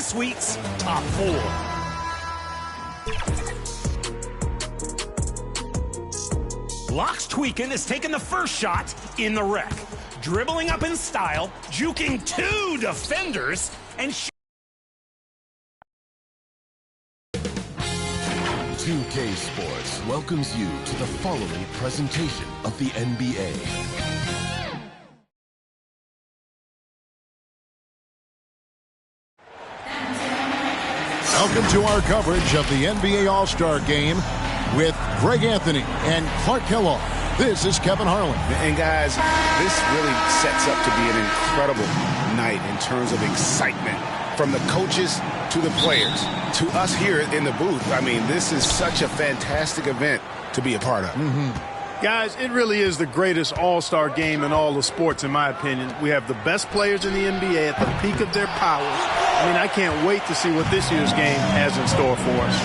this week's Top 4. Locks Tweakin' has taken the first shot in the wreck. Dribbling up in style, juking 2 defenders, and 2K Sports welcomes you to the following presentation of the NBA. Welcome to our coverage of the NBA All-Star Game with Greg Anthony and Clark Kellogg. This is Kevin Harlan. And guys, this really sets up to be an incredible night in terms of excitement. From the coaches to the players, to us here in the booth. I mean, this is such a fantastic event to be a part of. Guys, it really is the greatest all-star game in all of sports, in my opinion. We have the best players in the NBA at the peak of their powers. I mean, I can't wait to see what this year's game has in store for us.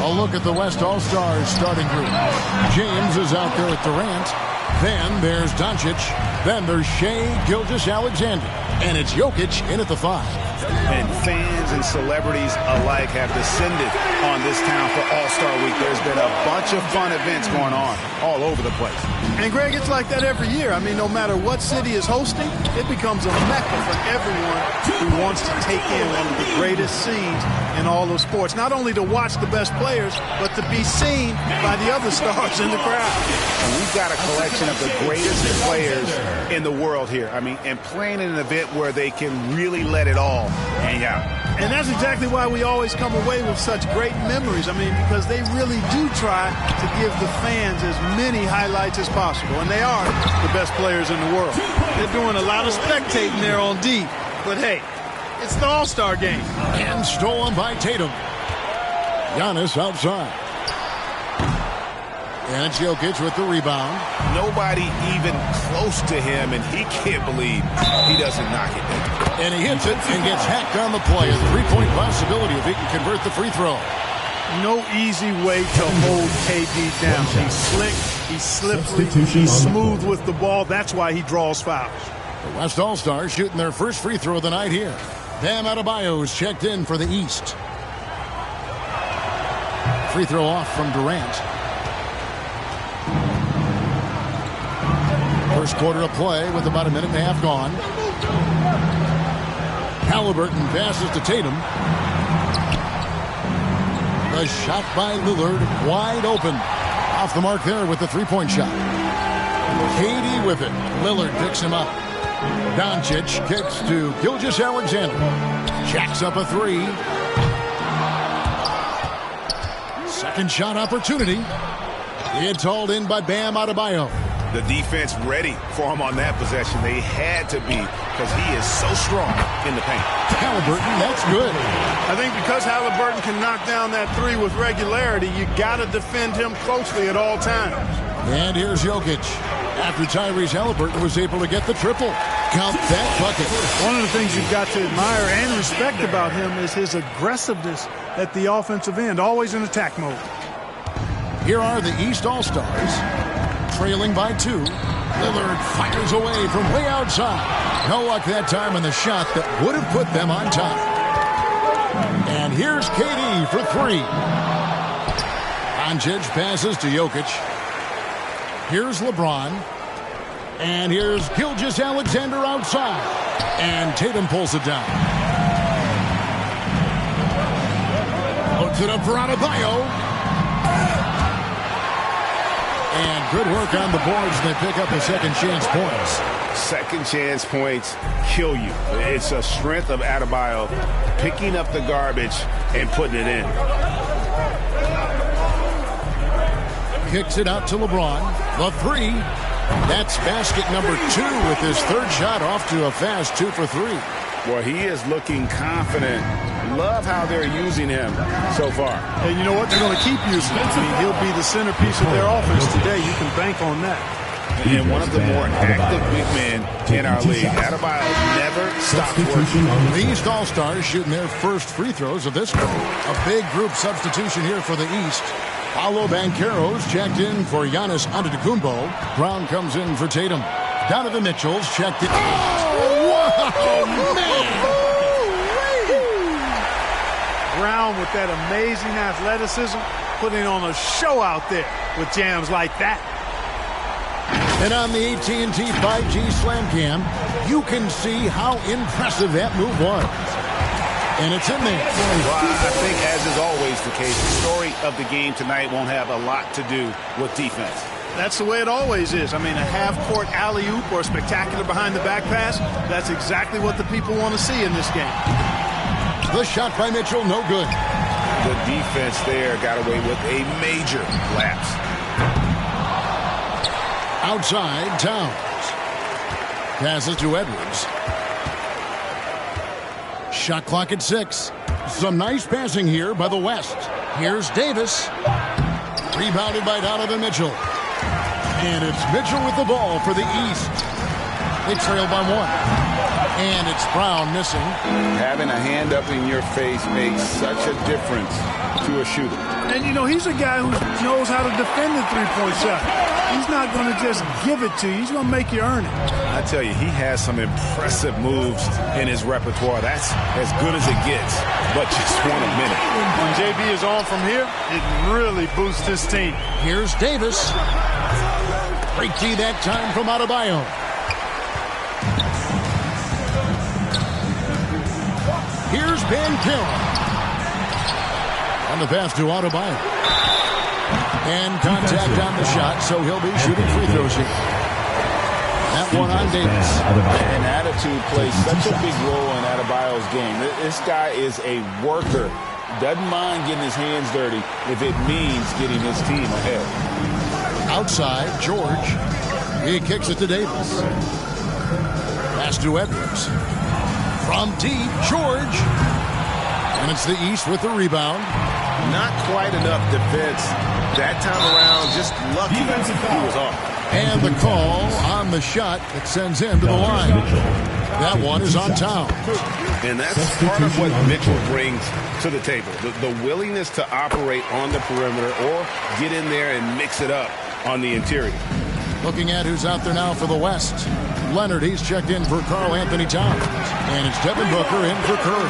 A look at the West All-Stars starting group. James is out there with Durant. Then there's Doncic. Then there's Shea Gilgeous-Alexander. And it's Jokic in at the 5. And fans and celebrities alike have descended on this town for All-Star Week. There's been a bunch of fun events going on all over the place. And, Greg, it's like that every year. I mean, no matter what city is hosting, it becomes a mecca for everyone who wants to take in one of the greatest scenes in all of sports. Not only to watch the best players, but to be seen by the other stars in the crowd. And we've got a collection of the greatest players in the world here. I mean, and playing in an event where they can really let it all hang out. And that's exactly why we always come away with such great memories. I mean, because they really do try to give the fans as many highlights as possible. And they are the best players in the world. They're doing a lot of spectating there on D. But, hey, it's the All-Star game. And stolen by Tatum. Giannis outside. And it's Jokic with the rebound. Nobody even close to him, and he can't believe he doesn't knock it down. And he hits it and gets hacked on the play. A three-point possibility if he can convert the free throw. No easy way to hold KD down. He's slick, he's slippery, he's smooth with the ball. That's why he draws fouls. The West All-Stars shooting their first free throw of the night here. Bam Adebayo is checked in for the East. Free throw off from Durant. First quarter of play with about a minute and a half gone. Halliburton passes to Tatum. The shot by Lillard, wide open. Off the mark there with the three-point shot. KD with it. Lillard picks him up. Doncic kicks to Gilgeous-Alexander. Jacks up a 3. Second shot opportunity. It's hauled in by Bam Adebayo. The defense ready for him on that possession. They had to be, because he is so strong in the paint. Halliburton, that's good. I think because Halliburton can knock down that 3 with regularity, you got to defend him closely at all times. And here's Jokic. After Tyrese Halliburton was able to get the triple. Count that bucket. One of the things you've got to admire and respect about him is his aggressiveness at the offensive end, always in attack mode. Here are the East All-Stars. Trailing by 2. Lillard fires away from way outside. No luck that time on the shot that would have put them on top. And here's KD for 3. Doncic passes to Jokic. Here's LeBron. And here's Gilgeous-Alexander outside. And Tatum pulls it down. Puts it up for Adebayo. And good work on the boards. They pick up the second chance points. Second chance points kill you. It's a strength of Adebayo picking up the garbage and putting it in. Kicks it out to LeBron. The 3. That's basket number 2 with his third shot off to a fast 2 for 3. Well, he is looking confident. Love how they're using him so far. And you know what? They're going to keep using him. I mean, he'll be the centerpiece of their offense today. You can bank on that. And one of the more active big men in our league. Adebayo never stops working. The East All-Stars shooting their first free throws of this game. A big group substitution here for the East. Paolo Banchero's checked in for Giannis Antetokounmpo. Brown comes in for Tatum. Donovan Mitchell's checked in. Oh, wow, man! Brown with that amazing athleticism, putting on a show out there with jams like that. And on the AT&T 5G Slam Cam, you can see how impressive that move was. And it's in there. Well, I think, as is always the case, the story of the game tonight won't have a lot to do with defense. That's the way it always is. I mean, a half-court alley-oop or a spectacular behind-the-back pass, that's exactly what the people want to see in this game. The shot by Mitchell, no good. The defense there got away with a major lapse. Outside, Towns. Passes to Edwards. Shot clock at 6. Some nice passing here by the West. Here's Davis. Rebounded by Donovan Mitchell. And it's Mitchell with the ball for the East. They trail by 1. And it's Brown missing. Having a hand up in your face makes such a difference to a shooter. And, you know, he's a guy who knows how to defend the three-point shot. He's not going to just give it to you. He's going to make you earn it. I tell you, he has some impressive moves in his repertoire. That's as good as it gets, but just one a minute. When JB is on from here, it really boosts his team. Here's Davis. Great D that time from Adebayo. Here's Banchero. On the pass to Adebayo. And contact on the shot, so he'll be shooting free throws here. That one on Davis. And attitude plays such a big role in Adebayo's game. This guy is a worker. Doesn't mind getting his hands dirty if it means getting his team ahead. Outside, George. He kicks it to Davis. Pass to Edwards. From deep, George. And it's the East with the rebound. Not quite enough defense that time around. Just lucky he was off. And the call on the shot that sends him to the line. That one is on Towns. And that's part of what Mitchell brings to the table. The willingness to operate on the perimeter or get in there and mix it up on the interior. Looking at who's out there now for the West. Leonard, he's checked in for Karl Anthony Towns. And it's Devin Booker in for Curry.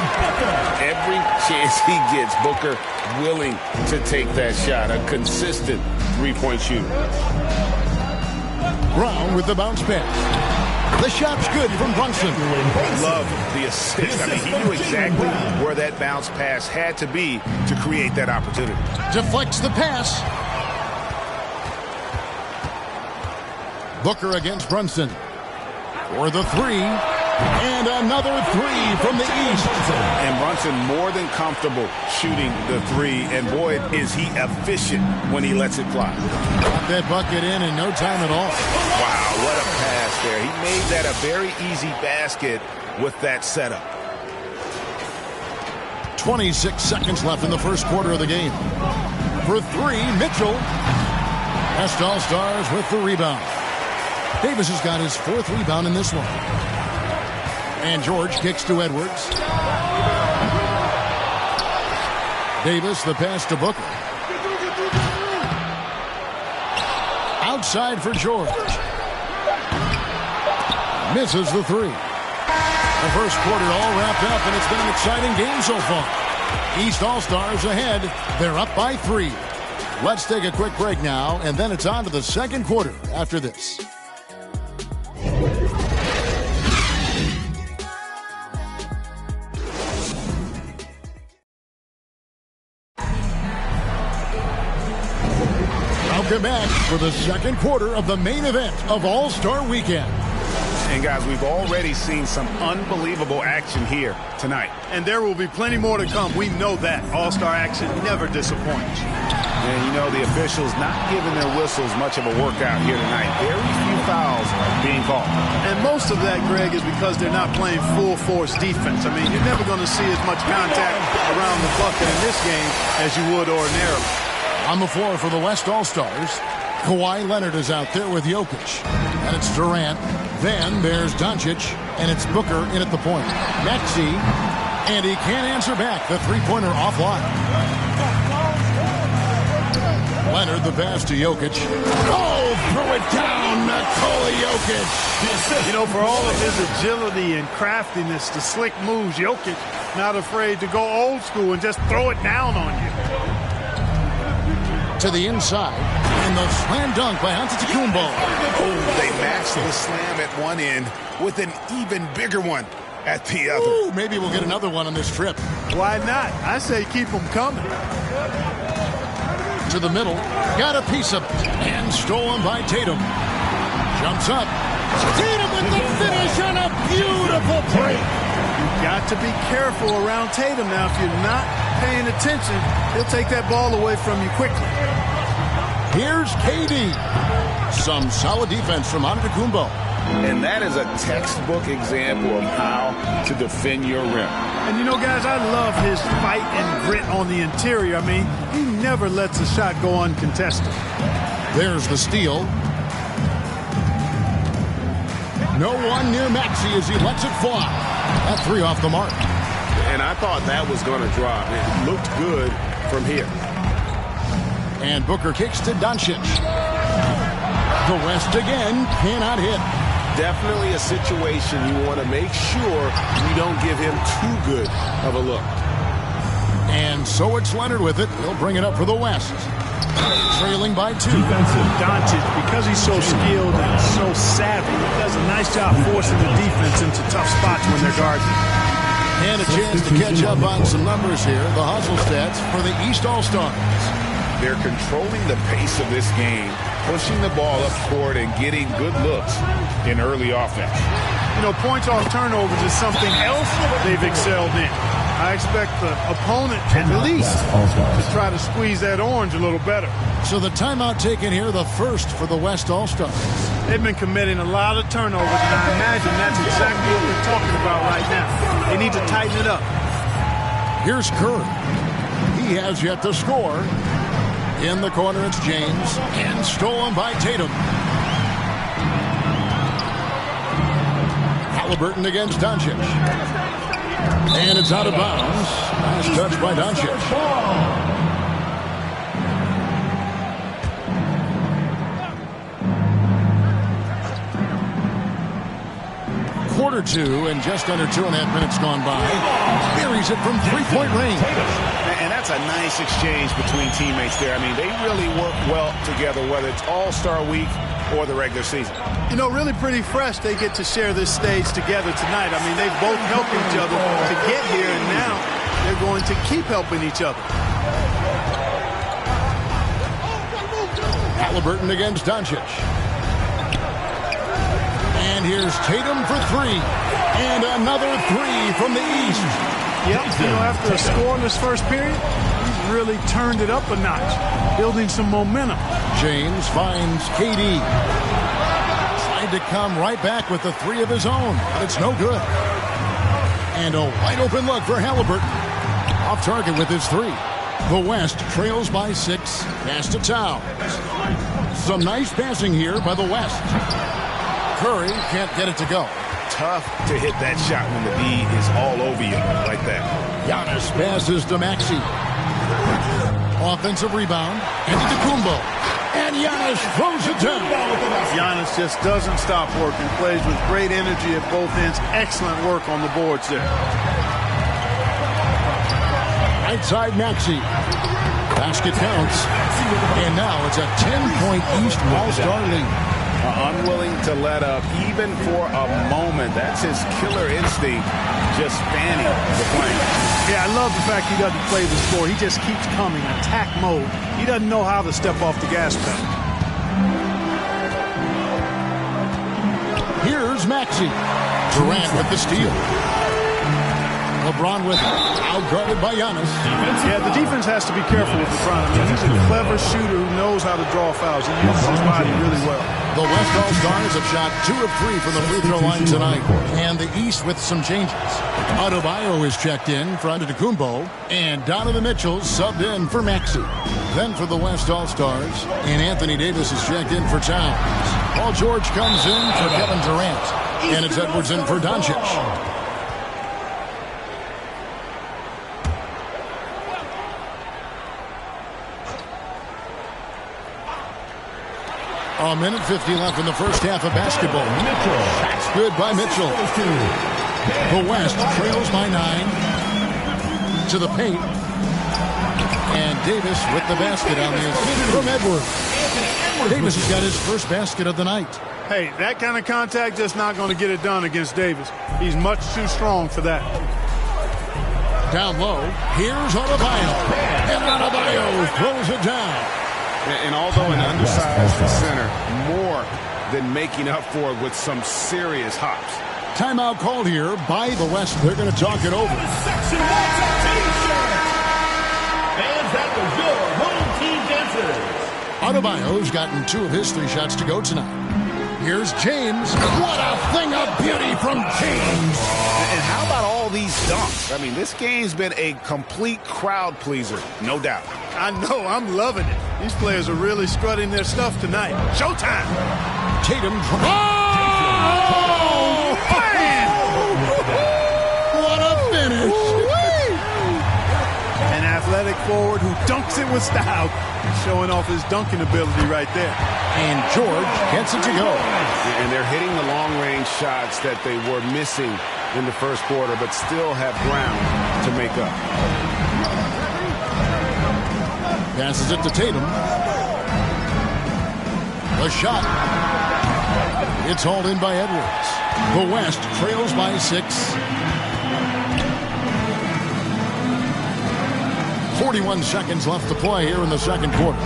Every chance he gets, Booker willing to take that shot. A consistent three-point shooter. Brown with the bounce pass. The shot's good from Brunson. Love the assist. I mean, he knew exactly where that bounce pass had to be to create that opportunity. Deflects the pass. Booker against Brunson. For the three. And another three from the East. And Brunson more than comfortable shooting the three. And boy, is he efficient when he lets it fly. Got that bucket in no time at all. Wow, what a pass there. He made that a very easy basket with that setup. 26 seconds left in the first quarter of the game. For three, Mitchell. West All-Stars with the rebound. Davis has got his 4th rebound in this one. And George kicks to Edwards. Davis, the pass to Booker. Outside for George. Misses the three. The first quarter all wrapped up, and it's been an exciting game so far. East All-Stars ahead. They're up by 3. Let's take a quick break now, and then it's on to the second quarter after this. Welcome back for the second quarter of the main event of All-Star Weekend. And guys, we've already seen some unbelievable action here tonight. And there will be plenty more to come. We know that. All-Star action never disappoints. And you know, the officials not giving their whistles much of a workout here tonight. Very few fouls being called. And most of that, Greg, is because they're not playing full force defense. I mean, you're never going to see as much contact around the bucket in this game as you would ordinarily. On the floor for the West All-Stars, Kawhi Leonard is out there with Jokic. And it's Durant. Then there's Doncic. And it's Booker in at the point. Maxey. And he can't answer back. The three-pointer offline. Leonard the pass to Jokic. Oh, throw it down, Nikola Jokic. You know, for all of his agility and craftiness, the slick moves, Jokic not afraid to go old school and just throw it down on you. To the inside, and the slam dunk by Antetokounmpo. Oh, they matched the slam at one end with an even bigger one at the other. Ooh, maybe we'll get another one on this trip. Why not? I say keep them coming. To the middle, got a piece of it, and stolen by Tatum. Jumps up. Tatum with the finish on a beautiful break. You've got to be careful around Tatum now. If you're not paying attention, he'll take that ball away from you quickly. Here's KD. Some solid defense from Antetokounmpo. And that is a textbook example of how to defend your rim. And you know, guys, I love his fight and grit on the interior. I mean, he never lets a shot go uncontested. There's the steal. No one near Maxey as he lets it fly. That three off the mark. And I thought that was going to drop. It looked good from here. And Booker kicks to Doncic. The West again cannot hit. Definitely a situation you want to make sure you don't give him too good of a look. And so it's Leonard with it. He'll bring it up for the West. Trailing by 2. Defensive Doncic, because he's so skilled and so savvy, he does a nice job forcing the defense into tough spots when they're guarding. And a chance to catch up on some numbers here. The hustle stats for the East All-Stars. They're controlling the pace of this game, pushing the ball up court and getting good looks in early offense. You know, points off turnovers is something else they've excelled in. I expect the opponent at least to try to squeeze that orange a little better. So the timeout taken here, the first for the West All-Stars. They've been committing a lot of turnovers, and I imagine that's exactly what they're talking about right now. They need to tighten it up. Here's Curry. He has yet to score. In the corner, it's James, and stolen by Tatum. Halliburton against Doncic. And it's out of bounds. Nice touch by Doncic. Quarter 2, and just under 2.5 minutes gone by. Buries it from three-point range. And that's a nice exchange between teammates there. I mean, they really work well together, whether it's All-Star Week or the regular season. You know, really pretty fresh they get to share this stage together tonight. I mean, they've both helped each other to get here, and now they're going to keep helping each other. Halliburton against Doncic. And here's Tatum for 3. And another 3 from the East. Yep, you know, after a scoreless first period, he's really turned it up a notch, building some momentum. James finds KD. Tried to come right back with the 3 of his own, but it's no good. And a wide open look for Halliburton. Off target with his 3. The West trails by 6. Pass to Towns. Some nice passing here by the West. Curry can't get it to go. Tough to hit that shot when the D is all over you like that. Giannis passes to Maxey. Offensive rebound. Antetokounmpo. And Giannis throws it down. Giannis just doesn't stop working. Plays with great energy at both ends. Excellent work on the boards there. Right side Maxey. Basket counts. And now it's a 10-point East All-Star lead. Unwilling to let up even for a moment. That's his killer instinct, just fanning the plane. Yeah, I love the fact he doesn't play the score. He just keeps coming, attack mode. He doesn't know how to step off the gas pedal. Here's Maxey. Durant with the steal. LeBron with it. Out-guarded by Giannis. Yeah, the defense has to be careful with LeBron. I mean, he's a clever shooter who knows how to draw fouls. He uses his body really well. The West All-Stars have shot 2 of 3 from the free throw line tonight. And the East with some changes. Adebayo is checked in for Antetokounmpo. And Donovan Mitchell subbed in for Maxey. Then for the West All-Stars. And Anthony Davis is checked in for Towns. Paul George comes in for Kevin Durant. And it's Edwards in for Doncic. A minute 50 left in the first half of basketball. That's good by Mitchell. The West trails by 9. To the paint. And Davis with the basket on the assist from Edwards. Davis has got his first basket of the night. Hey, that kind of contact just not going to get it done against Davis. He's much too strong for that. Down low, here's Adebayo. And Adebayo throws it down. And although an undersized center, more than making up for it with some serious hops. Timeout called here by the West. They're going to talk it over. Adebayo's gotten 2 of his 3 shots to go tonight. Here's James. What a thing of beauty from James. And how about all these dunks? I mean, this game's been a complete crowd pleaser, no doubt. I know, I'm loving it. These players are really strutting their stuff tonight. Showtime. Tatum. Oh, man! What a finish. An athletic forward who dunks it with style. Showing off his dunking ability right there. And George gets it to go. And they're hitting the long-range shots that they were missing in the first quarter, but still have ground to make up. Passes it to Tatum. The shot. It's hauled in by Edwards. The West trails by 6. 41 seconds left to play here in the second quarter.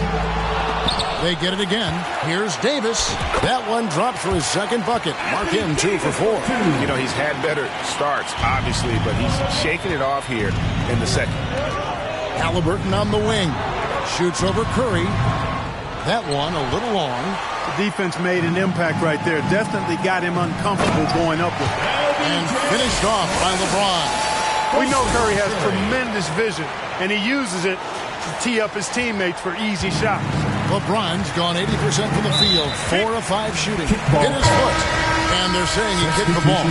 They get it again. Here's Davis. That one dropped for his second bucket. Mark him 2 for 4. You know, he's had better starts, obviously, but he's shaking it off here in the second. Halliburton on the wing. Shoots over Curry. That one a little long. The defense made an impact right there. Definitely got him uncomfortable going up with it. And finished off by LeBron. We know Curry has tremendous vision, and he uses it to tee up his teammates for easy shots. LeBron's gone 80% from the field, 4 of 5 shooting. Hit his foot, and they're saying he kicked the ball.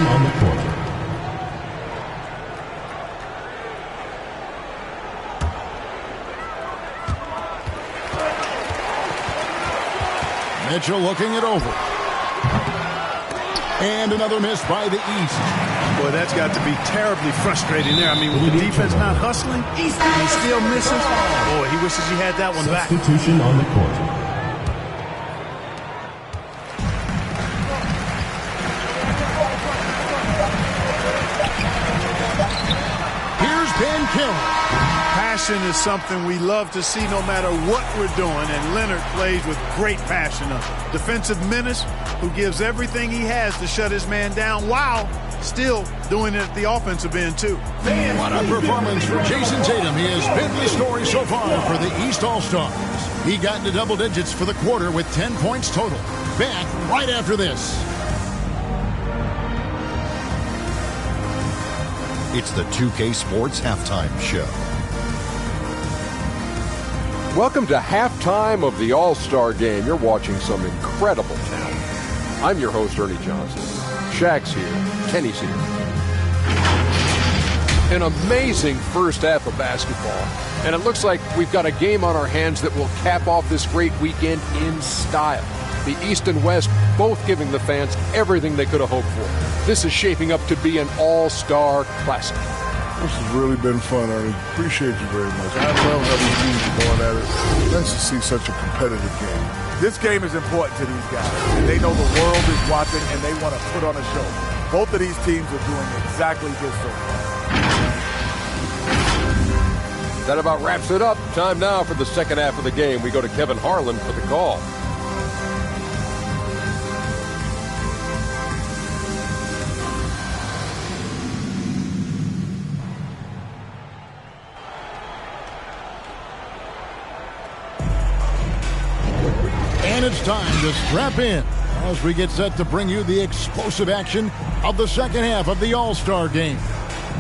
Mitchell looking it over. And another miss by the East. Boy, that's got to be terribly frustrating there. I mean, with the defense not hustling, he still misses. Boy, he wishes he had that one back. Substitution on the court. Here's Ben Carroll. Passion is something we love to see no matter what we're doing, and Leonard plays with great passion. A defensive menace who gives everything he has to shut his man down while still doing it at the offensive end, too. What a performance for Jason Tatum. He has been the story so far for the East All-Stars. He got into double digits for the quarter with 10 points total. Back right after this. It's the 2K Sports Halftime Show. Welcome to halftime of the All-Star Game. You're watching some incredible talent. I'm your host, Ernie Johnson. Shaq's here. Kenny's here. An amazing first half of basketball. And it looks like we've got a game on our hands that will cap off this great weekend in style. The East and West both giving the fans everything they could have hoped for. This is shaping up to be an all-star classic. This has really been fun, Ernie. Appreciate you very much. I love how these teams are going at it. Nice to see such a competitive game. This game is important to these guys. And they know the world is watching, and they want to put on a show. Both of these teams are doing exactly this so far. That about wraps it up. Time now for the second half of the game. We go to Kevin Harlan for the call. And it's time to strap in as we get set to bring you the explosive action of the second half of the All-Star Game.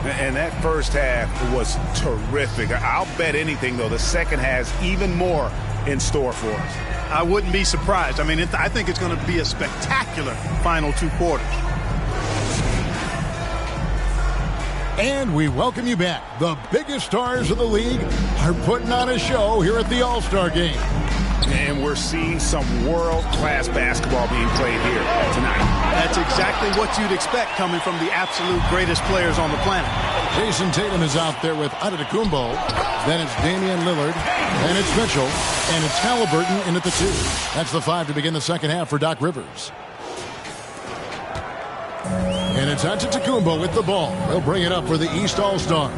And that first half was terrific. I'll bet anything, though, the second has even more in store for us. I wouldn't be surprised. I mean, I think it's going to be a spectacular final 2 quarters. And we welcome you back. The biggest stars of the league are putting on a show here at the All-Star Game. And we're seeing some world-class basketball being played here tonight. That's exactly what you'd expect coming from the absolute greatest players on the planet. Jason Tatum is out there with Antetokounmpo. Then it's Damian Lillard. And it's Mitchell. And it's Halliburton in at the 2. That's the 5 to begin the second half for Doc Rivers. And it's Antetokounmpo with the ball. He'll bring it up for the East All-Stars.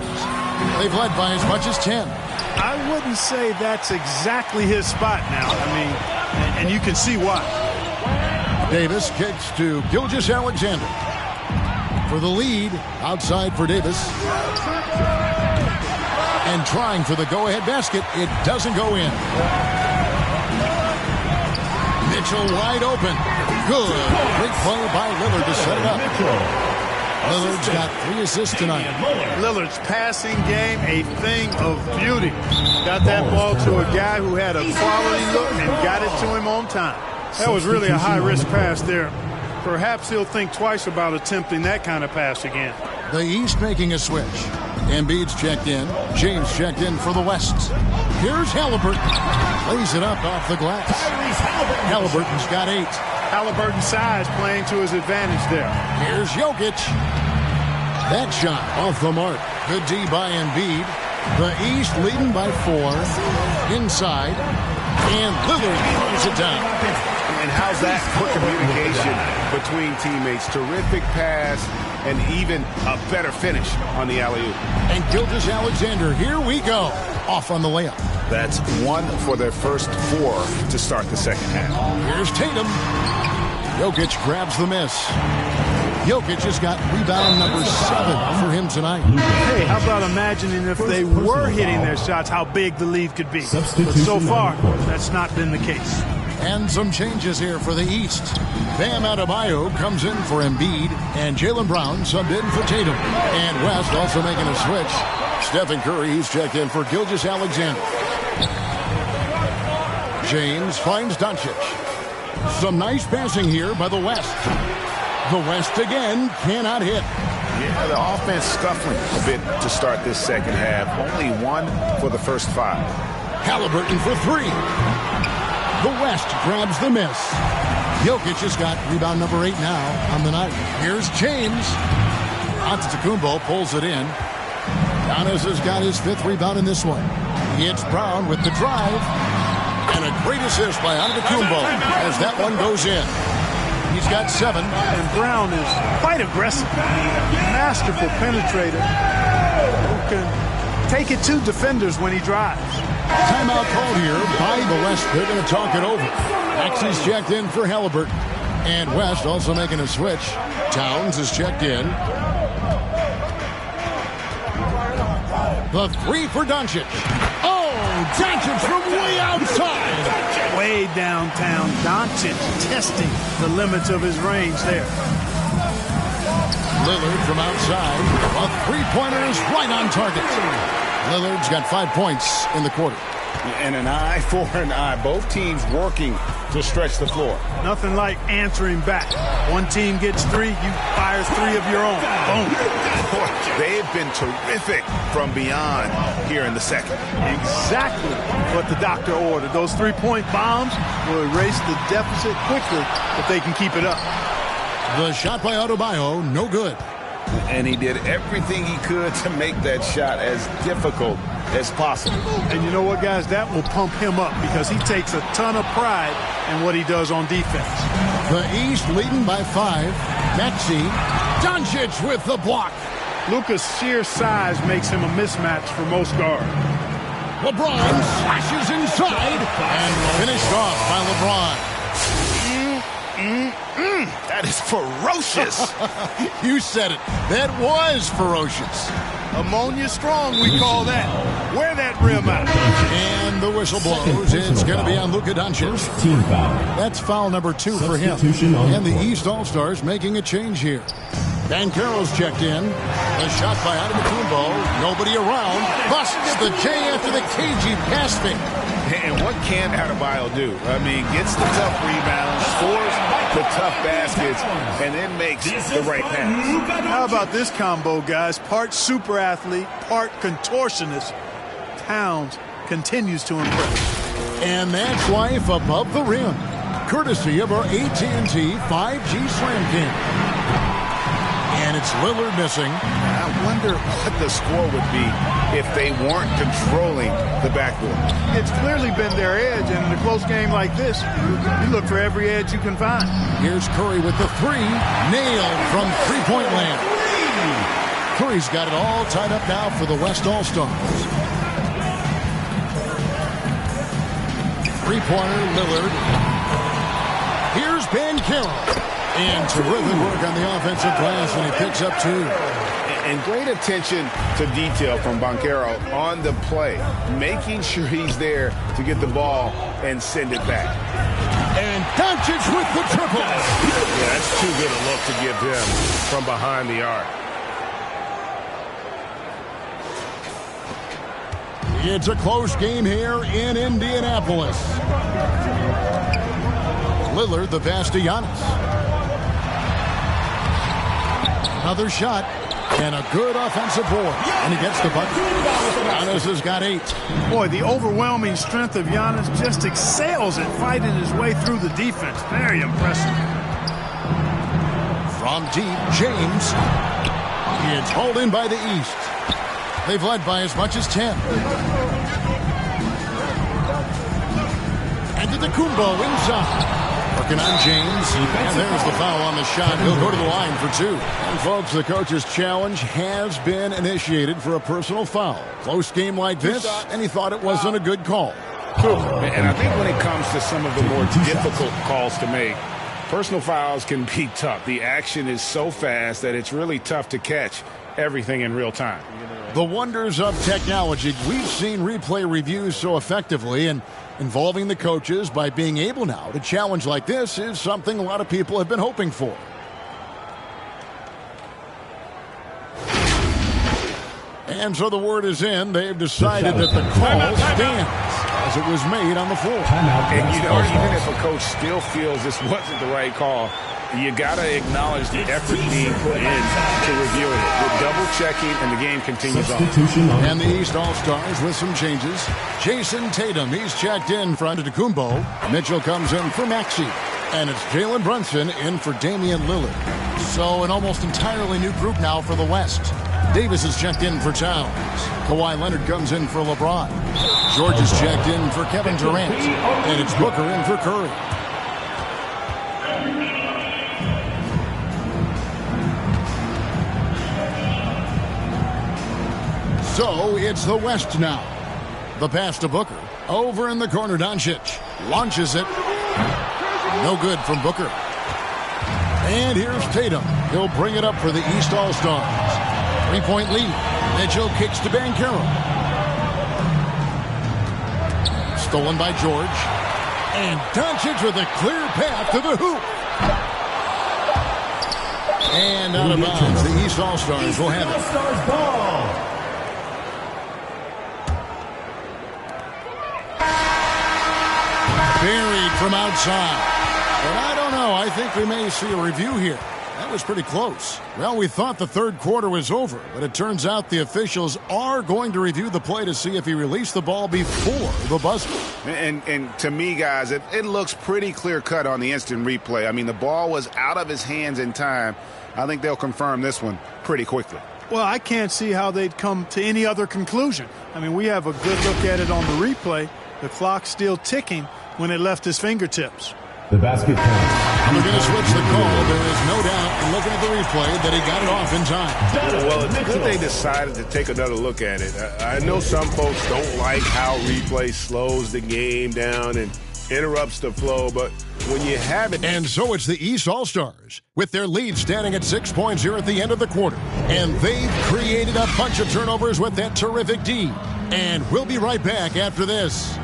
They've led by as much as 10. I wouldn't say that's exactly his spot now. I mean, and you can see why. Davis kicks to Gilgeous-Alexander. For the lead, outside for Davis. And trying for the go-ahead basket. It doesn't go in. Mitchell wide open. Good. Great play by Lillard to set it up. Lillard's got 3 assists tonight. Lillard's passing game, a thing of beauty. Got that ball to a guy who had a quality look and got it to him on time. That was really a high-risk pass there. Perhaps he'll think twice about attempting that kind of pass again. The East making a switch. Embiid's checked in. James checked in for the West. Here's Halliburton. Lays it up off the glass. Halliburton's got 8. Halliburton's size playing to his advantage there. Here's Jokic. That shot off the mark. Good D by Embiid. The East leading by 4. Inside. And Lillard throws it down. And how's that for communication between teammates? Terrific pass and even a better finish on the alley-oop. And Gilgeous-Alexander, here we go. Off on the layup. That's 1 for their first 4 to start the second half. Here's Tatum. Jokic grabs the miss. Jokic has got rebound number 7 for him tonight. Hey, how about imagining if they were hitting their shots, how big the lead could be. But so far, that's not been the case. And some changes here for the East. Bam Adebayo comes in for Embiid, and Jaylen Brown subbed in for Tatum. And West also making a switch. Stephen Curry, he's checked in for Gilgeous-Alexander. James finds Doncic. Some nice passing here by the West. The West again cannot hit. Yeah, the offense scuffling a bit to start this second half. Only 1 for the first 5. Halliburton for 3. The West grabs the miss. Jokic has got rebound number 8 now on the night. Here's James. Antetokounmpo pulls it in. Giannis has got his 5th rebound in this one. It's Brown with the drive. And a great assist by Antetokounmpo as that one goes in. He's got 7. And Brown is quite aggressive. Masterful penetrator who can take it to defenders when he drives. Timeout called here by the West. They're going to talk it over. Maxey's checked in for Halliburton. And West also making a switch. Towns is checked in. The 3 for Doncic. Oh, Doncic from way outside. Way downtown. Doncic testing the limits of his range there. Lillard from outside. A 3-pointer is right on target. Lillard's got 5 points in the quarter. And an eye for an eye. Both teams working to stretch the floor. Nothing like answering back. One team gets 3, you fire 3 of your own. Boom. They have been terrific from beyond here in the second. Exactly what the doctor ordered. Those 3-point bombs will erase the deficit quickly if they can keep it up. The shot by Adebayo, no good. And he did everything he could to make that shot as difficult as possible. And you know what, guys? That will pump him up because he takes a ton of pride in what he does on defense. The East leading by 5. Maxey. Doncic with the block. Luka's sheer size makes him a mismatch for most guards. LeBron slashes inside and finished off by LeBron. That is ferocious. You said it. That was ferocious. Ammonia strong, we call that. Wear that rim out. And the whistle blows. It's going to be on Luka Doncic. Team foul. That's foul number 2 for him. And the East All-Stars making a change here. Banchero's checked in. The shot by Antetokounmpo. Nobody around. Busts the J after the cagey pass fake. And what can Adebayo do? I mean, gets the tough rebounds, scores the tough baskets, and then makes the right pass. How about this combo, guys? Part super athlete, part contortionist. Towns continues to impress. And that's life above the rim, courtesy of our AT&T 5G Slam King. And it's Lillard missing. I wonder what the score would be if they weren't controlling the backboard. It's clearly been their edge, and in a close game like this, you look for every edge you can find. Here's Curry with the three. Nailed from three-point land. Curry's got it all tied up now for the West All-Stars. Three-pointer, Lillard. Here's Banchero. And terrific work on the offensive glass when he picks up 2. And great attention to detail from Banchero on the play, making sure he's there to get the ball and send it back. And Doncic with the triple. Yeah, that's too good a look to give him from behind the arc. It's a close game here in Indianapolis. Lillard, the pass to Giannis. Another shot. And a good offensive board. And he gets the bucket. Giannis has got 8. Boy, the overwhelming strength of Giannis just excels at fighting his way through the defense. Very impressive. From deep, James. It's hauled in by the East. They've led by as much as 10. And Antetokounmpo inside. Working on James. And there's the foul on the shot. He'll go to the line for 2. And folks, the coach's challenge has been initiated for a personal foul. Close game like this, and he thought it wasn't a good call. And I think when it comes to some of the more difficult calls to make, personal fouls can be tough. The action is so fast that it's really tough to catch everything in real time. The wonders of technology. We've seen replay reviews so effectively, and involving the coaches by being able now to challenge like this is something a lot of people have been hoping for. And so the word is in. They've decided that the call stands as it was made on the floor. And you know, even if a coach still feels this wasn't the right call, you got to acknowledge the effort being put in to reviewing it. With double-checking, and the game continues on. And the East All-Stars with some changes. Jason Tatum, he's checked in for Antetokounmpo. Mitchell comes in for Maxey. And it's Jalen Brunson in for Damian Lillard. So an almost entirely new group now for the West. Davis is checked in for Towns. Kawhi Leonard comes in for LeBron. George is checked in for Kevin Durant. And it's Booker in for Curry. So it's the West now. The pass to Booker. Over in the corner, Doncic launches it. No good from Booker. And here's Tatum. He'll bring it up for the East All-Stars. 3-point lead. Mitchell kicks to Banchero. Stolen by George. And Doncic with a clear path to the hoop. And out of bounds. The East All-Stars will have it. Buried from outside. But I don't know. I think we may see a review here. That was pretty close. Well, we thought the third quarter was over, but it turns out the officials are going to review the play to see if he released the ball before the buzzer. And to me, guys, it looks pretty clear-cut on the instant replay. I mean, the ball was out of his hands in time. I think they'll confirm this one pretty quickly. Well, I can't see how they'd come to any other conclusion. I mean, we have a good look at it on the replay. The clock's still ticking when it left his fingertips. The basket count. We're going to switch the call. There is no doubt in looking at the replay that he got it off in time. Well, it's good they decided to take another look at it. I know some folks don't like how replay slows the game down and interrupts the flow, but when you have it... And so it's the East All-Stars with their lead standing at 6 points here at the end of the quarter. And they've created a bunch of turnovers with that terrific D. And we'll be right back after this.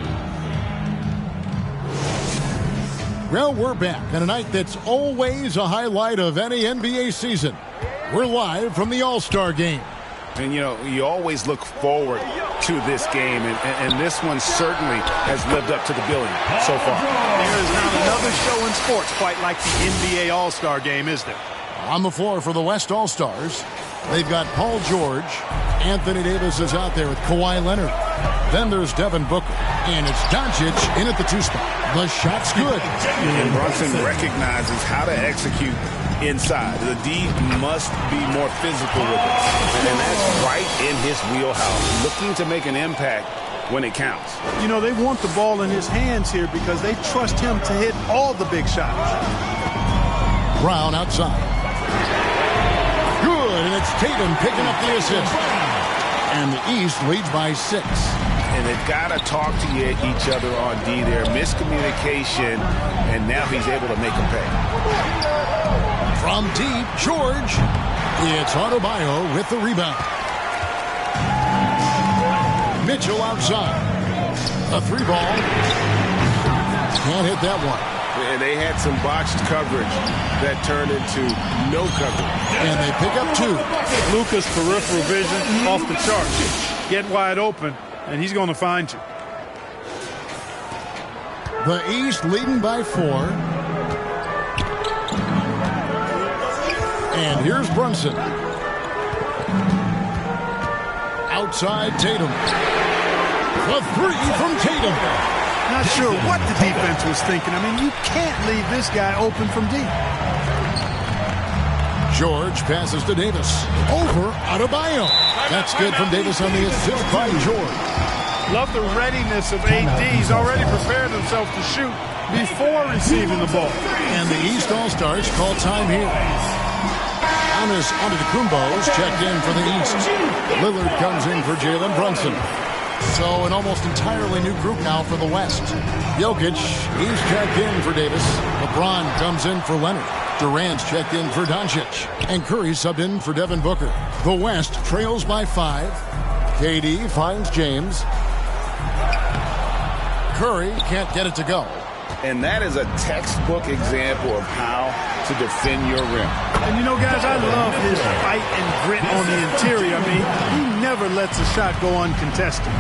Well, we're back on a night that's always a highlight of any NBA season. We're live from the All-Star Game. And, you know, you always look forward to this game, and this one certainly has lived up to the billing so far. There is not another show in sports quite like the NBA All-Star Game, is there? On the floor for the West All-Stars, they've got Paul George, Anthony Davis is out there with Kawhi Leonard. Then there's Devin Booker. And it's Doncic in at the 2 spot. The shot's good. And Brunson recognizes how to execute inside. The D must be more physical with it. And that's right in his wheelhouse. Looking to make an impact when it counts. You know, they want the ball in his hands here because they trust him to hit all the big shots. Brown outside. Good, and it's Tatum picking up the assist. And the East leads by 6. And they've got to talk to each other on D there. Miscommunication, and now he's able to make them pay. From deep, George. It's Adebayo with the rebound. Mitchell outside. A 3-ball. Can't hit that one. And they had some botched coverage that turned into no coverage. And they pick up 2. Luka's peripheral vision off the charts. Get wide open, and he's going to find you. The East leading by 4. And here's Brunson. Outside Tatum. The 3 from Tatum. Not sure what the defense was thinking. I mean, you can't leave this guy open from deep. George passes to Davis. Over Adebayo. That's good from Davis on the assist by George. Love the readiness of AD. He's already prepared himself to shoot before receiving the ball. And the East All-Stars call time here. Giannis Antetokounmpo's checked in for the East. Lillard comes in for Jalen Brunson. So an almost entirely new group now for the West. Jokic, he's checked in for Davis. LeBron comes in for Leonard. Durant's checked in for Doncic. And Curry subbed in for Devin Booker. The West trails by 5. KD finds James. Curry can't get it to go. And that is a textbook example of how to defend your rim. And you know, guys, I love his fight and grit on the interior. I mean, he never lets a shot go uncontested.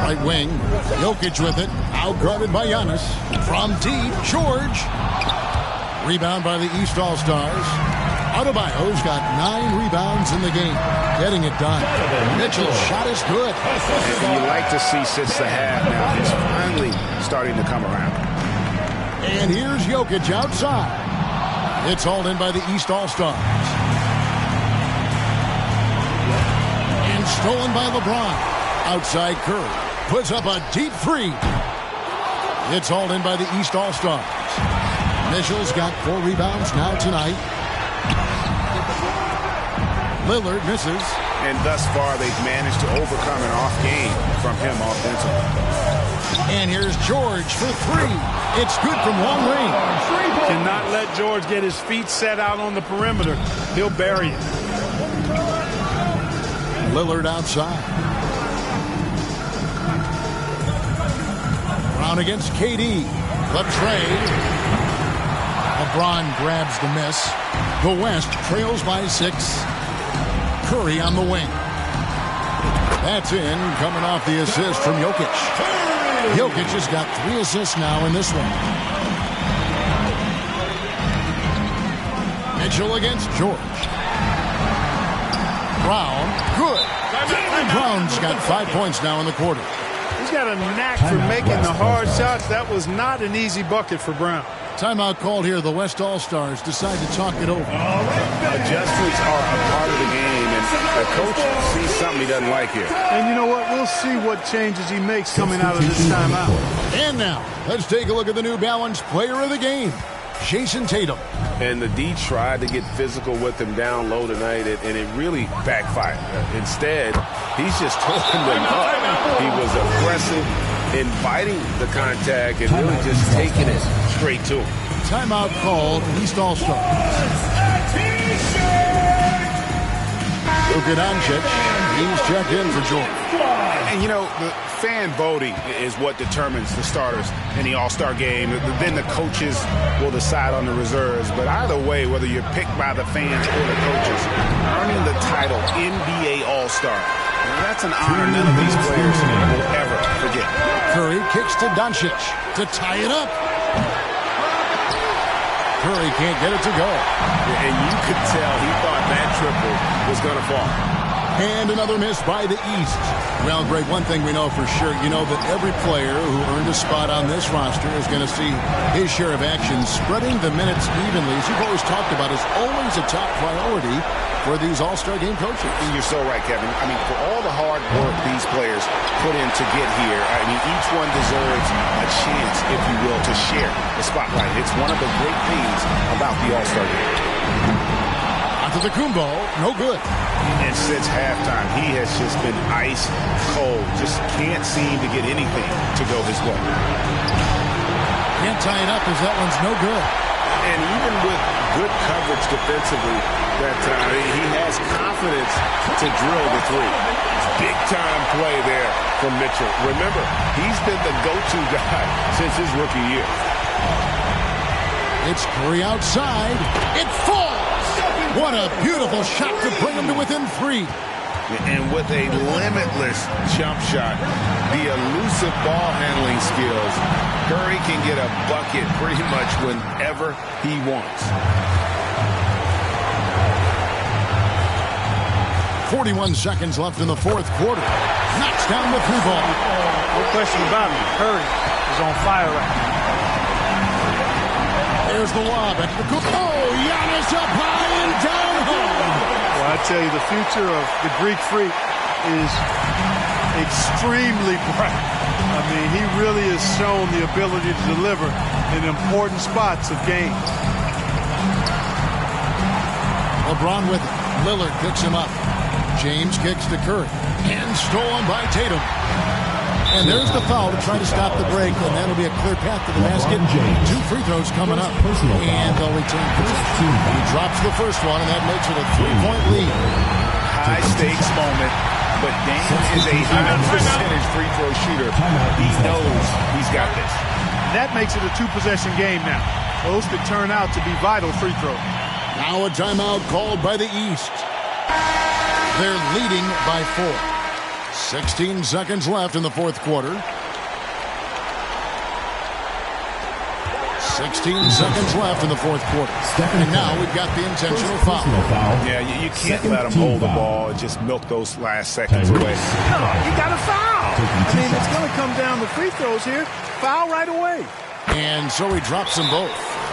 Right wing, Jokic with it. Outguarded by Giannis. From deep, George. Rebound by the East All-Stars. Adebayo's got 9 rebounds in the game. Getting it done. Mitchell's shot is good. And you like to see since the half now. He's finally starting to come around. And here's Jokic outside. It's hauled in by the East All-Stars. And stolen by LeBron. Outside Curry. Puts up a deep 3. It's hauled in by the East All-Stars. Mitchell's got 4 rebounds now tonight. Lillard misses. And thus far, they've managed to overcome an off game from him offensively. And here's George for 3. It's good from long range. Cannot let George get his feet set out on the perimeter. He'll bury it. Lillard outside. Brown against KD. The trade. LeBron grabs the miss. The West trails by 6. Curry on the wing. That's in, coming off the assist from Jokic. Jokic has got 3 assists now in this one. Mitchell against George. Brown, good. Brown's got 5 points now in the quarter. He's got a knack for making the hard shots. That was not an easy bucket for Brown. Timeout called here. The West All-Stars decide to talk it over. Adjustments are a part of the game, and the coach sees something he doesn't like here. And you know what? We'll see what changes he makes coming out of this timeout. And now, let's take a look at the New Balance player of the game, Jason Tatum. And the D tried to get physical with him down low tonight, and it really backfired. Instead, he's just toting them up. He was aggressive, inviting the contact, and really just taking it straight to him. Timeout called East All-Stars. Luka Doncic, he's checked in for Jordan. And, you know, the fan voting is what determines the starters in the All-Star game. Then the coaches will decide on the reserves. But either way, whether you're picked by the fans or the coaches, earning the title NBA All-Star, that's an honor none of these players will ever forget. Curry kicks to Doncic to tie it up. Curry can't get it to go. And you could tell he thought that triple was going to fall. And another miss by the East. Well, Greg, one thing we know for sure, you know that every player who earned a spot on this roster is going to see his share of action. Spreading the minutes evenly, as you've always talked about, is always a top priority for these All-Star Game coaches. And you're so right, Kevin. I mean, for all the hard work these players put in to get here, I mean, each one deserves a chance, if you will, to share the spotlight. It's one of the great things about the All-Star Game. Antetokounmpo, no good. And since halftime, he has just been ice cold. Just can't seem to get anything to go his way. Can't tie it up as that one's no good. And even with good coverage defensively, that he has confidence to drill the three. Big-time play there from Mitchell. Remember, he's been the go-to guy since his rookie year. It's Curry outside. It falls. What a beautiful shot to bring him to within 3. And with a limitless jump shot, the elusive ball handling skills, Curry can get a bucket pretty much whenever he wants. 41 seconds left in the fourth quarter. Knocks down the 3-ball. No question about it. Curry is on fire right now. There's the lob. Oh, Giannis up high and down home. Well, I tell you, the future of the Greek Freak is extremely bright. I mean, he really has shown the ability to deliver in important spots of games. LeBron with it. Lillard picks him up. James kicks to Curry. And stolen by Tatum. And there's the foul to try to stop the break, and that'll be a clear path to the basket. 2 free throws coming up, and they'll return possession. He drops the first one, and that makes it a 3-point lead. High-stakes moment, but Dame is a high percentage free throw shooter. He knows he's got this. That makes it a 2-possession game now. Those could turn out to be vital free throws. Now a timeout called by the East. They're leading by 4. 16 seconds left in the fourth quarter. 16 seconds left in the fourth quarter. And now we've got the intentional foul. Yeah, you can't let them hold the ball and just milk those last seconds away. No, you got to foul. I mean, it's going to come down to free throws here. Foul right away. And so he drops them both.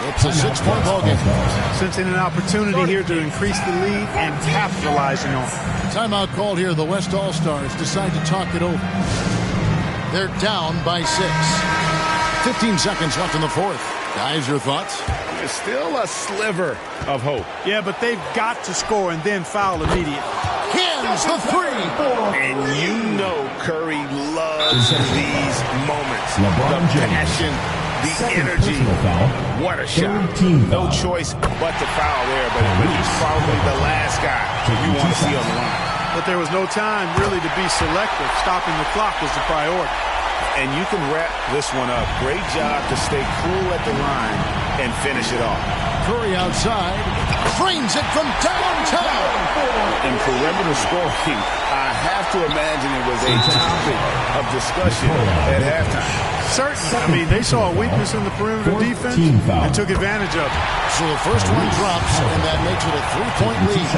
It's a 6-point ball game. Sensing an opportunity here to increase the lead and capitalizing on it. Timeout called here. The West All-Stars decide to talk it over. They're down by 6. 15 seconds left in the fourth. Guys, your thoughts? There's still a sliver of hope. Yeah, but they've got to score and then foul immediately. Hands the 3. And you know Curry loves these moments. The passion, the energy. What a shot. No choice but to foul there, but he's probably the last guy you want to see on the line. But there was no time really to be selective. Stopping the clock was the priority. And you can wrap this one up. Great job to stay cool at the line and finish it off. Curry outside, frames it from downtown. In perimeter scoring, I have to imagine it was a topic of discussion at halftime. Certainly. I mean, they saw a weakness in the perimeter defense and took advantage of it. So the first one drops, and that makes it a 3-point lead.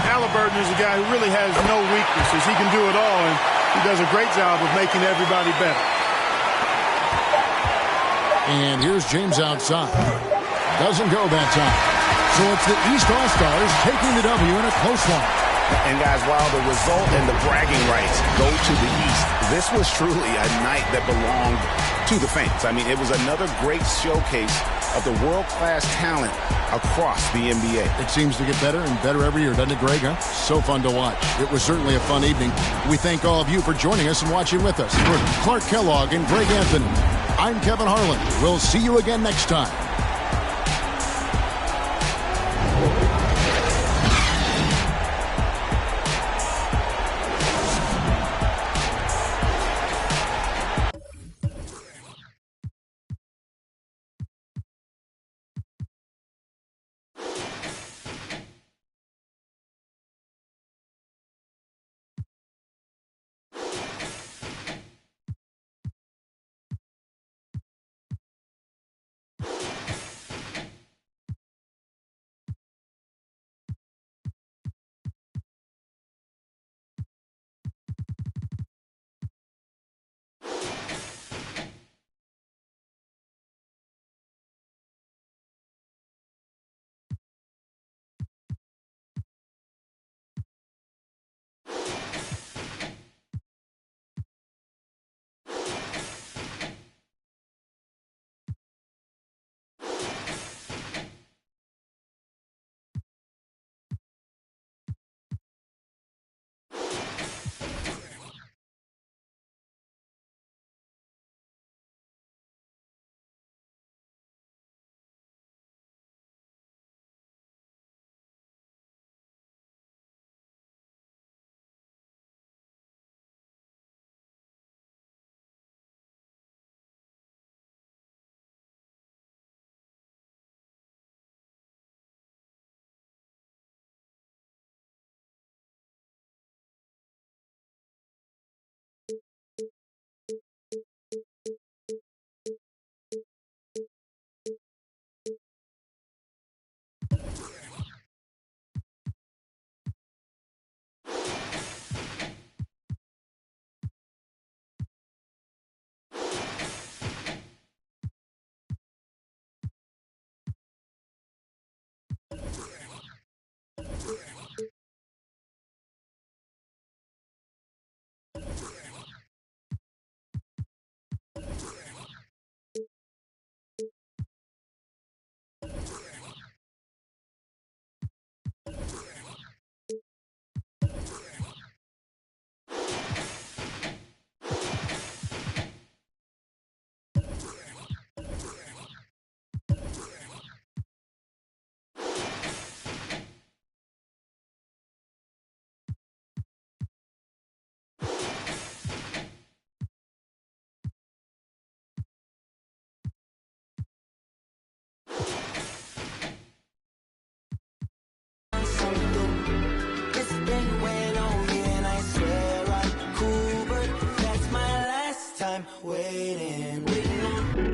Halliburton is a guy who really has no weaknesses. He can do it all, and he does a great job of making everybody better. And here's James outside. Doesn't go that time. So it's the East All-Stars taking the W in a close one. And guys, while the result and the bragging rights go to the East, this was truly a night that belonged to the fans. I mean, it was another great showcase of the world-class talent across the NBA. It seems to get better and better every year, doesn't it, Greg? Huh? So fun to watch. It was certainly a fun evening. We thank all of you for joining us and watching with us. For Clark Kellogg and Greg Anthony, I'm Kevin Harlan. We'll see you again next time. time waiting.